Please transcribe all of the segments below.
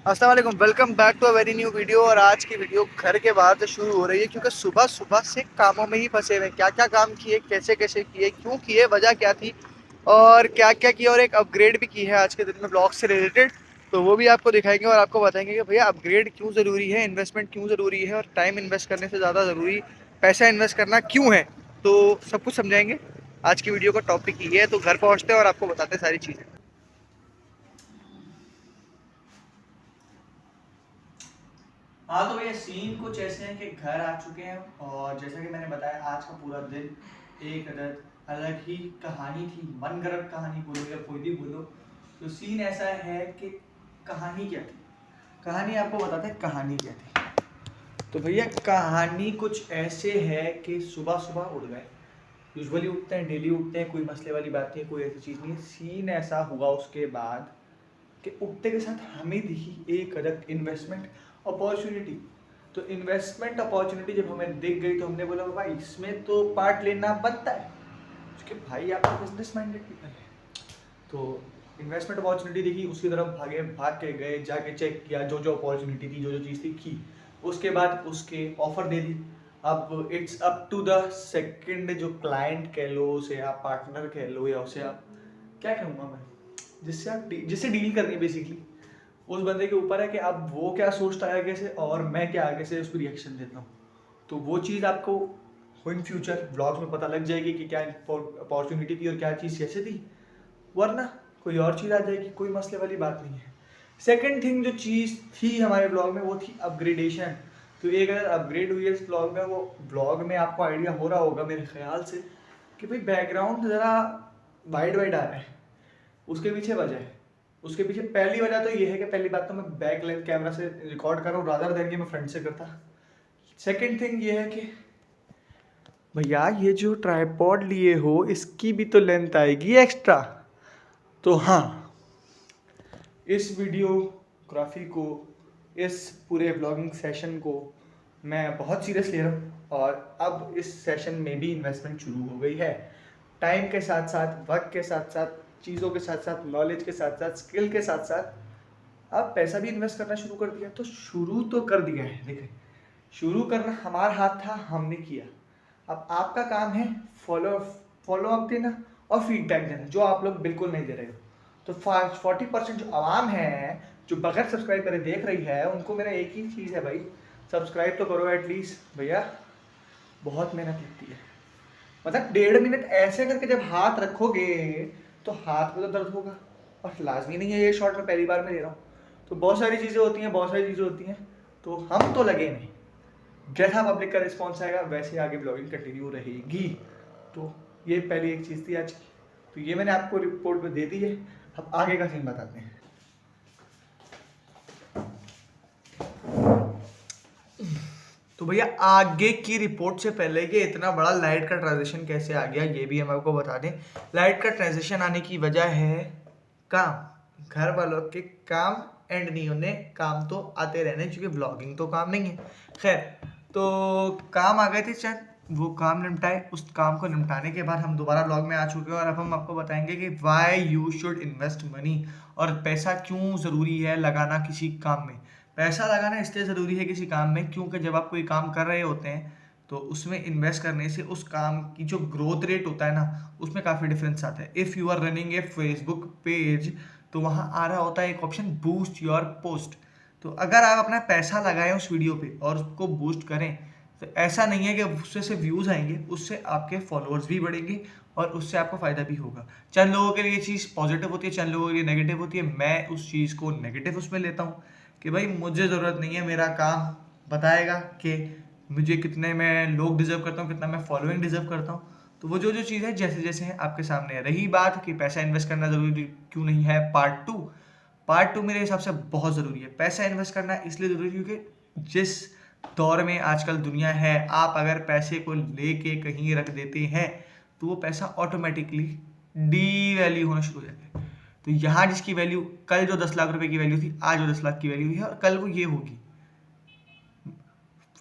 अस्सलाम वालेकुम, welcome back to a very new video. और आज की वीडियो घर के बाहर से शुरू हो रही है क्योंकि सुबह सुबह से कामों में ही फंसे हुए हैं। क्या क्या काम किए, कैसे कैसे किए, क्यों किए, वजह क्या थी और क्या क्या किया, और एक अपग्रेड भी की है आज के दिन में ब्लॉग से रिलेटेड। तो वो भी आपको दिखाएंगे और आपको बताएंगे कि भैया अपग्रेड क्यों ज़रूरी है, इन्वेस्टमेंट क्यों ज़रूरी है और टाइम इन्वेस्ट करने से ज़्यादा ज़रूरी पैसा इन्वेस्ट करना क्यों है। तो सब कुछ समझाएंगे। आज की वीडियो का टॉपिक ये है, तो घर पहुँचते हैं और आपको बताते हैं सारी चीज़ें। हाँ, तो भैया सीन कुछ ऐसे हैं कि घर आ चुके हैं और जैसा कि मैंने बताया आज का पूरा दिन एक अलग ही कहानी थी। मनगढ़ंत कहानी बोलो या कोई भी बोलो, तो सीन ऐसा है कि कहानी क्या थी, कहानी आपको बताते हैं कहानी क्या थी। तो भैया कहानी कुछ ऐसे है कि सुबह सुबह उठ गए। यूजुअली उठते हैं, डेली उठते हैं, कोई मसले वाली बात नहीं है, कोई ऐसी चीज़ नहीं है। सीन ऐसा हुआ उसके बाद कि उठते के साथ हमें दिखी एक अलग इन्वेस्टमेंट अपॉर्चुनिटी। तो इन्वेस्टमेंट अपॉर्चुनिटी जब हमें दिख गई तो हमने बोला भाई इसमें तो पार्ट लेना बनता है, क्योंकि भाई आप तो बिजनेस माइंडेड पीपल है। तो इन्वेस्टमेंट अपॉर्चुनिटी देखी, उसकी तरफ भाग के गए, जाके चेक किया जो जो अपॉर्चुनिटी थी, जो जो चीज़ थी की। उसके बाद उसके ऑफर दे दी। अब it's up to the second जो क्लाइंट कह लो, उसे आप पार्टनर कह लो या उसे आप क्या कहूँगा मैं, जिससे डील करनी है बेसिकली, उस बंदे के ऊपर है कि अब वो क्या सोचता है आगे से और मैं क्या आगे से उसको रिएक्शन देता हूँ। तो वो चीज़ आपको इन फ्यूचर ब्लॉग्स में पता लग जाएगी कि क्या अपॉर्चुनिटी थी और क्या चीज़ कैसे थी, वरना कोई और चीज़ आ जाएगी, कोई मसले वाली बात नहीं है। सेकंड थिंग जो चीज़ थी हमारे ब्लॉग में वो थी अपग्रेडेशन। तो एक अगर अपग्रेड हुई है इस ब्लॉग में, वो ब्लॉग में आपको आइडिया हो रहा होगा मेरे ख्याल से कि भाई बैकग्राउंड ज़रा वाइड वाइड आ रहा है। उसके पीछे वजह है, उसके पीछे पहली वजह तो ये है कि पहली बात तो मैं बैक लेंथ कैमरा से रिकॉर्ड कर रहा हूँ रादर देन कि मैं फ्रंट से करता। सेकंड थिंग ये है कि भैया ये जो ट्राइपॉड लिए हो इसकी भी तो लेंथ आएगी एक्स्ट्रा। तो हाँ, इस वीडियोग्राफी को, इस पूरे ब्लॉगिंग सेशन को मैं बहुत सीरियस ले रहा हूँ और अब इस सेशन में भी इन्वेस्टमेंट शुरू हो गई है। टाइम के साथ साथ, वक्त के साथ साथ, चीज़ों के साथ साथ, नॉलेज के साथ साथ, स्किल के साथ साथ अब पैसा भी इन्वेस्ट करना शुरू कर दिया। तो शुरू तो कर दिया है, देखिए शुरू करना हमारा हाथ था, हमने किया। अब आपका काम है फॉलो फॉलो अप देना और फीडबैक देना, जो आप लोग बिल्कुल नहीं दे रहे हो। तो 40% जो आवाम है जो बगैर सब्सक्राइब करे देख रही है, उनको मेरा एक ही चीज़ है भाई, सब्सक्राइब तो करो एटलीस्ट। भैया बहुत मेहनत लगती है, मतलब 1.5 मिनट ऐसे करके जब हाथ रखोगे तो हाथ में तो दर्द होगा। और लाजमी नहीं है ये शॉट मैं पहली बार में ले रहा हूँ, तो बहुत सारी चीज़ें होती हैं, बहुत सारी चीज़ें होती हैं। तो हम तो लगे नहीं, जैसा पब्लिक का रिस्पॉन्स आएगा वैसे आगे ब्लॉगिंग कंटिन्यू रहेगी। तो ये पहली एक चीज़ थी आज की, तो ये मैंने आपको रिपोर्ट में दे दी है। अब आगे का सीन बताते हैं। तो भैया आगे की रिपोर्ट से पहले कि इतना बड़ा लाइट का ट्रांजिशन कैसे आ गया ये भी हम आपको बता दें। लाइट का ट्रांजिशन आने की वजह है काम, घर वालों के काम एंड नहीं होने, काम तो आते रहने क्योंकि ब्लॉगिंग तो काम नहीं है। खैर, तो काम आ गए थे चंद, वो काम निपटाए। उस काम को निपटाने के बाद हम दोबारा ब्लॉग में आ चुके हैं और अब हम आपको बताएंगे कि why you should invest money, और पैसा क्यों ज़रूरी है लगाना किसी काम में। पैसा लगाना इसलिए ज़रूरी है किसी काम में क्योंकि जब आप कोई काम कर रहे होते हैं तो उसमें इन्वेस्ट करने से उस काम की जो ग्रोथ रेट होता है ना, उसमें काफ़ी डिफरेंस आता है। If you are running a Facebook page तो वहाँ आ रहा होता है एक ऑप्शन बूस्ट योर पोस्ट। तो अगर आप अपना पैसा लगाएं उस वीडियो पे और उसको बूस्ट करें, तो ऐसा नहीं है कि उससे से व्यूज़ आएंगे, उससे आपके फॉलोअर्स भी बढ़ेंगे और उससे आपको फ़ायदा भी होगा। चंद लोगों के लिए ये चीज़ पॉजिटिव होती है, चंद लोगों के लिए नेगेटिव होती है। मैं उस चीज़ को नेगेटिव उसमें लेता हूँ कि भाई मुझे ज़रूरत नहीं है, मेरा काम बताएगा कि मुझे कितने में लोग डिज़र्व करता हूँ, कितना मैं फॉलोइंग डिज़र्व करता हूँ। तो वो जो जो चीज़ है जैसे जैसे है आपके सामने है। रही बात कि पैसा इन्वेस्ट करना ज़रूरी क्यों नहीं है, पार्ट टू मेरे हिसाब से बहुत ज़रूरी है। पैसा इन्वेस्ट करना इसलिए ज़रूरी है क्योंकि जिस दौर में आजकल दुनिया है, आप अगर पैसे को लेके कहीं रख देते हैं तो वो पैसा ऑटोमेटिकली डी वैल्यू होना शुरू हो जाता है। तो यहाँ जिसकी वैल्यू कल जो 10 लाख रुपए की वैल्यू थी, आज वो 10 लाख की वैल्यू है और कल वो ये होगी।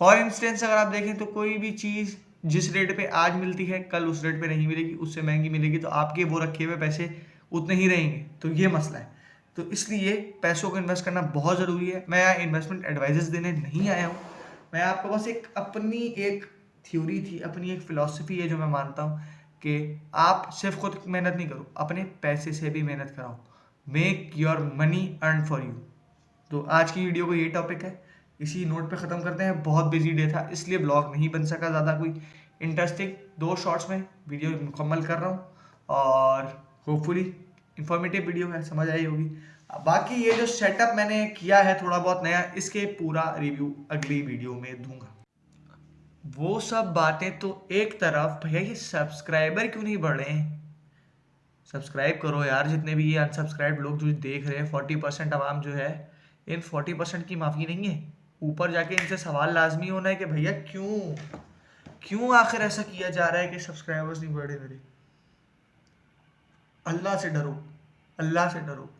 फॉर इंस्टेंस अगर आप देखें तो कोई भी चीज़ जिस रेट पे आज मिलती है कल उस रेट पे नहीं मिलेगी, उससे महंगी मिलेगी, तो आपके वो रखे हुए पैसे उतने ही रहेंगे। तो ये मसला है। तो इसलिए पैसों को इन्वेस्ट करना बहुत ज़रूरी है। मैं यहाँ इन्वेस्टमेंट एडवाइजेस देने नहीं आया हूँ, मैं आपको बस अपनी एक थ्योरी थी, अपनी एक फ़िलॉसफी है जो मैं मानता हूँ कि आप सिर्फ खुद मेहनत नहीं करो, अपने पैसे से भी मेहनत कराओ। Make your money earn for you. तो आज की वीडियो को ये टॉपिक है, इसी नोट पे ख़त्म करते हैं। बहुत बिजी डे था इसलिए ब्लॉग नहीं बन सका ज़्यादा कोई इंटरेस्टिंग। 2 शॉर्ट्स में वीडियो मुकम्मल कर रहा हूँ और होपफुली इंफॉर्मेटिव वीडियो है, समझ आई होगी। बाकी ये जो सेटअप मैंने किया है थोड़ा बहुत नया, इसके पूरा रिव्यू अगली वीडियो में दूंगा। वो सब बातें तो एक तरफ, भैया ये सब्सक्राइबर क्यों नहीं बढ़ रहे हैं? सब्सक्राइब करो यार, जितने भी ये अनसब्सक्राइब लोग जो देख रहे हैं, 40% आवाम जो है, इन 40% की माफ़ी नहीं है। ऊपर जाके इनसे सवाल लाजमी होना है कि भैया क्यों आखिर ऐसा किया जा रहा है कि सब्सक्राइबर्स नहीं बढ़े मेरे? अल्लाह से डरो, अल्लाह से डरो।